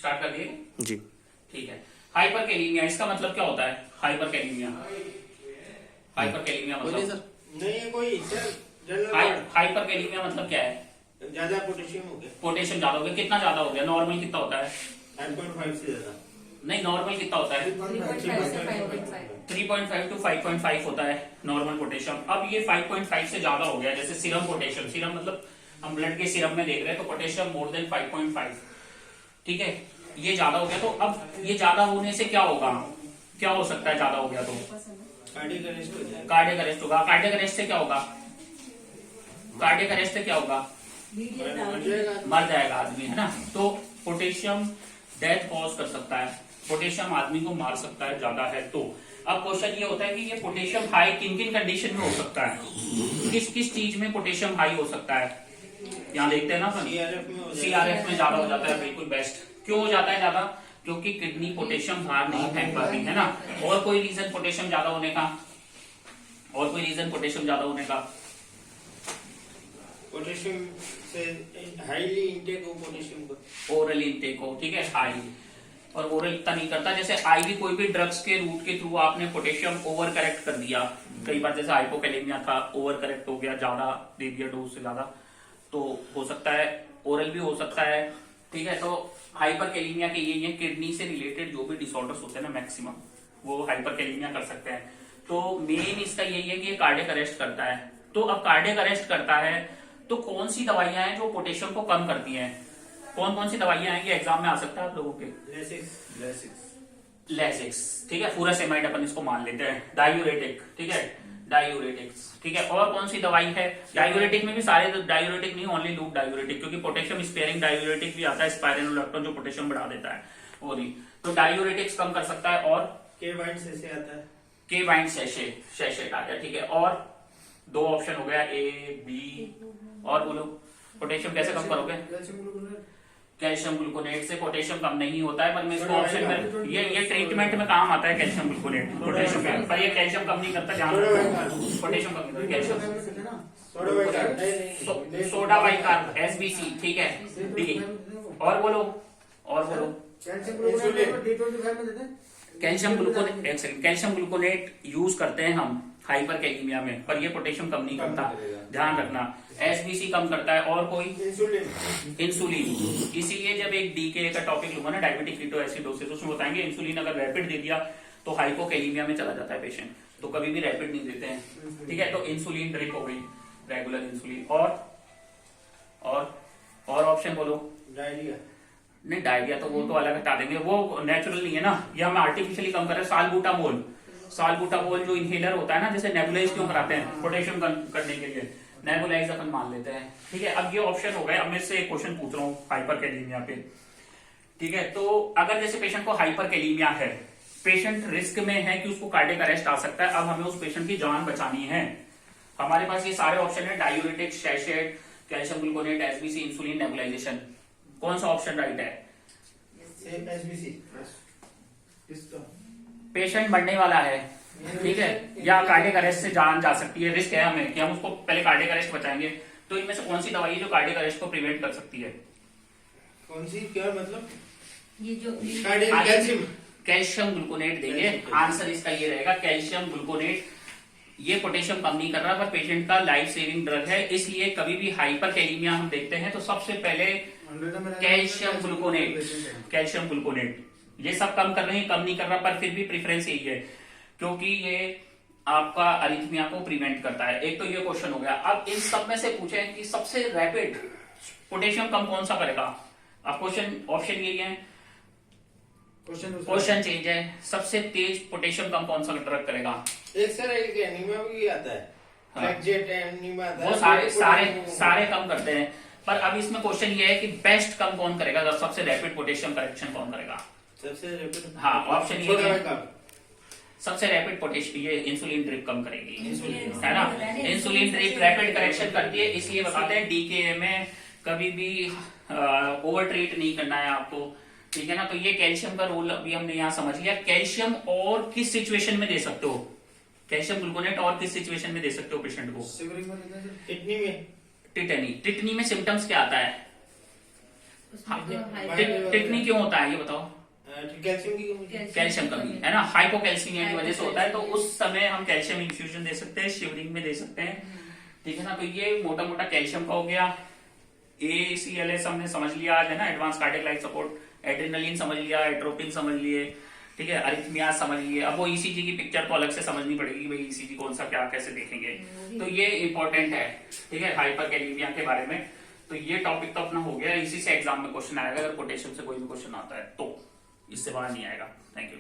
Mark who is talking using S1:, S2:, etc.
S1: Start कर दिए
S2: जी।
S1: ठीक है। हाइपरकैलेमिया इसका मतलब क्या होता है? हाइपरकैलेमिया मतलब
S3: नहीं कोई
S1: हाइपरकैलेमिया मतलब क्या है?
S3: ज्यादा पोटेशियम हो गया,
S1: पोटेशियम ज्यादा हो गया। कितना ज्यादा हो गया? नॉर्मल कितना होता है?
S3: 5.5 से ज्यादा।
S1: नहीं, नॉर्मल कितना होता है? 3.5 to 5.5 होता है नॉर्मल पोटेशियम। अब ये 5.5 से ज्यादा हो गया, जैसे सीरम पोटेशियम, सीरम मतलब हम ब्लड के सीरम में देख रहे हैं तो पोटेशियम मोर देन 5.5, ठीक है, ये ज्यादा हो गया। तो अब ये ज्यादा होने से क्या होगा? क्या हो सकता है ज्यादा हो गया तो?
S3: कार्डियक अरेस्ट हो जाएगा।
S1: कार्डियक अरेस्ट होगा। कार्डियक अरेस्ट से क्या होगा? कार्डियक अरेस्ट से क्या होगा? मर जाएगा आदमी, है ना। तो पोटेशियम डेथ कॉज कर सकता है, पोटेशियम आदमी को मार सकता है ज्यादा है तो। अब क्वेश्चन ये होता है कि ये पोटेशियम हाई किन किन कंडीशन में हो सकता है, किस किस चीज में पोटेशियम हाई हो सकता है? यहाँ देखते हैं ना अपन, सीआरएफ में ज्यादा हो जाता है। बिल्कुल बेस्ट। क्यों हो जाता है ज्यादा? क्योंकि किडनी पोटेशियम बाहर नहीं फेंक पाती, है ना। और कोई रीजन पोटेशियम ज्यादा होने का? और कोई रीजन पोटेशियम ज्यादा होने का?
S3: पोटेशियम से हाईली इंटेक हो पोटेशियम को,
S1: ओरल इंटेक हो, ठीक है, हाई। और ओरल इतना नहीं करता, जैसे आईवी कोई भी ड्रग्स के रूट के थ्रू आपने पोटेशियम ओवर करेक्ट कर दिया, कई बार जैसे हाइपोकैलेमिया था, ओवर करेक्ट हो गया, ज्यादा दे दिया डोज से ज्यादा, तो हो सकता है ओरल भी हो सकता है, ठीक है। तो हाइपरकैलेमिया के ये किडनी से रिलेटेड जो भी डिसऑर्डर्स होते हैं ना मैक्सिमम, वो हाइपरकैलेमिया कर सकते हैं। तो मेन इसका यही है कि ये कार्डियक अरेस्ट करता है। तो अब कार्डियक अरेस्ट करता है तो कौन सी दवाइयां हैं जो पोटेशियम को कम करती हैं? कौन कौन सी दवाइयां हैं? ये एग्जाम में आ सकता है आप लोगों के। लेसिक्स, ठीक है, फुरासेमाइड अपन इसको मान लेते हैं। डायूरेटिक, ठीक है, डायूरेटिक्स, ठीक है। और कौन सी दवाई है? डायूरेटिक में भी सारे डायूरेटिक नहीं, ओनली लूप डायूरेटिक, क्योंकि पोटेशियम स्पेयरिंग डायूरेटिक भी आता है, स्पाइरेनोलैक्टोन, जो पोटेशियम बढ़ा देता है वो नहीं। तो डायूरेटिक्स कम कर सकता है। और
S3: के बाइंड से आता है,
S1: के बाइंड सैशेट आ गया, ठीक है। और दो ऑप्शन हो गया, ए बी। और बोलो पोटेशियम कैसे कम करोगे? कैल्शियम ग्लूकोनेट से पोटेशियम कम नहीं होता है, पर मैं इसको ऑप्शन में ये ट्रीटमेंट में काम आता है कैल्शियम ग्लूकोनेट पोटेशियम का, पर ये कैल्शियम कम नहीं करता। जहां पोटेशियम कम नहीं करता, कैल्शियम सोडा बाइकार्ब एसबीसी, ठीक है, डी। और बोलो कैल्शियम ग्लूकोनेट यूज करते हैं हम हाइपरकैलेमिया में, पर ये पोटेशियम कम नहीं करता, ध्यान रखना। एसबीसी कम करता है। और कोई? इंसुलिन। इसीलिए जब एक डीके का टॉपिक लूंगा ना, डायबिटिक कीटोएसिडोसिस, उसमें बताएंगे इंसुलिन अगर रैपिड दे दिया तो हाइपोकैलेमिया में चला जाता है पेशेंट, तो कभी भी रैपिड नहीं देते हैं, ठीक है। तो इंसुलिन ड्रिप हो गई, रेगुलर इंसुलिन। और ऑप्शन बोलो।
S3: डायरिया
S1: नहीं, डायरिया तो वो तो अलग हटा देंगे, वो नेचुरल नहीं है ना, ये हम आर्टिफिशियली कम कर रहे हैं। सालबुटामोल जो इनहेलर होता है ना, जैसे नेबुलाइज क्यों कराते हैं? पोटेशियम कम करने के लिए नेबुलाइज अपन मान लेते हैं, ठीक है। अब ये ऑप्शन हो गए। अब मैं से एक क्वेश्चन पूछ रहा हूँ हाइपरकैलेमिया पे, ठीक है। तो अगर जैसे पेशेंट को हाइपरकैलेमिया है, पेशेंट रिस्क में है कि उसको कार्डियक अरेस्ट आ सकता है, अब हमें उस पेशेंट की जान बचानी है। हमारे पास ये सारे ऑप्शन है, diuretic, sachet, calcium gluconate, SBC, insulin, nebulisation. कौन सा ऑप्शन राइट है? पेशेंट मरने वाला है, ठीक है, या कार्डियक अरेस्ट से जान जा सकती है, रिस्क है हमें कि हम उसको पहले कार्डियक अरेस्ट बचाएंगे, तो इनमें से कौन सी दवाई है जो कार्डियक अरेस्ट को प्रिवेंट कर सकती है?
S3: कौन सी? क्या मतलब?
S4: ये जो
S1: कैल्शियम ग्लूकोनेट देंगे। आंसर इसका ये रहेगा, कैल्शियम ग्लूकोनेट। ये पोटेशियम कम नहीं कर रहा, पर पेशेंट का लाइफ सेविंग ड्रग है, इसलिए कभी भी हाइपरकैलेमिया हम देखते हैं तो सबसे पहले कैल्शियम ग्लूकोनेट। ये सब कम कर रहे हैं, कम नहीं कर रहा, पर फिर भी प्रेफरेंस यही है क्योंकि ये आपका अरिथमिया को प्रिवेंट करता है। एक तो ये क्वेश्चन हो गया। अब इन सब में से पूछें कि सबसे रैपिड पोटेशियम कम कौन सा करेगा? अब क्वेश्चन ऑप्शन यही है, क्वेश्चन चेंज है। सबसे तेज पोटेशियम कम कौन सा ड्रग करेगा?
S3: एक सर एक एनीमिया भी आता है, फ्लैक्जेट एनीमिया आता है,
S1: वो सारे कम करते हैं, पर अब इसमें क्वेश्चन ये है कि बेस्ट कम कौन करेगा, सबसे रैपिड पोटेशियम करेक्शन कौन करेगा?
S3: सबसे रैपिड,
S1: हाँ, ऑप्शन ये है सबसे रैपिड पोटेशियम, ये इंसुलिन ड्रिप कम करेगी, है ना। इंसुलिन ड्रिप रैपिड करेक्शन करती है, इसलिए बताते हैं डीके में कभी भी ओवर ट्रीट नहीं करना है आपको, ठीक है ना। तो ये कैल्शियम का रोल अभी हमने यहाँ समझ लिया। कैल्शियम और किस सिचुएशन में दे सकते हो? कैल्शियम ग्लूकोनेट और किस सिचुएशन में दे सकते हो पेशेंट को?
S3: किडनी में।
S1: टिटनी में सिम्टम्स क्या आता है? टिटनी क्यों होता है ये बताओ?
S3: कैल्शियम की कमी।
S1: कैल्शियम कमी है ना, हाइपोकैल्सीमिया की वजह से होता है। तो उस समय हम कैल्शियम इन्फ्यूजन दे सकते हैं, शिवरिंग में दे सकते हैं, ठीक है ना। तो ये मोटा मोटा कैल्शियम का हो गया। ACLS हमने समझ लिया आज, है ना, advance cardiac life support. Adrenaline समझ लिया, एट्रोपिन समझ लिए, ठीक है, अरिथमिया समझ लिए। अब वो ECG की पिक्चर तो अलग से समझनी पड़ेगी, भाई ECG कौन सा क्या कैसे देखेंगे, तो ये इंपॉर्टेंट है, ठीक है, हाइपरकैलेमिया के बारे में। तो ये टॉपिक तो अपना हो गया, इसी से एग्जाम में क्वेश्चन आएगा, अगर पोटेशियम से कोई भी क्वेश्चन आता है तो, इससे बाहर नहीं आएगा। Thank you.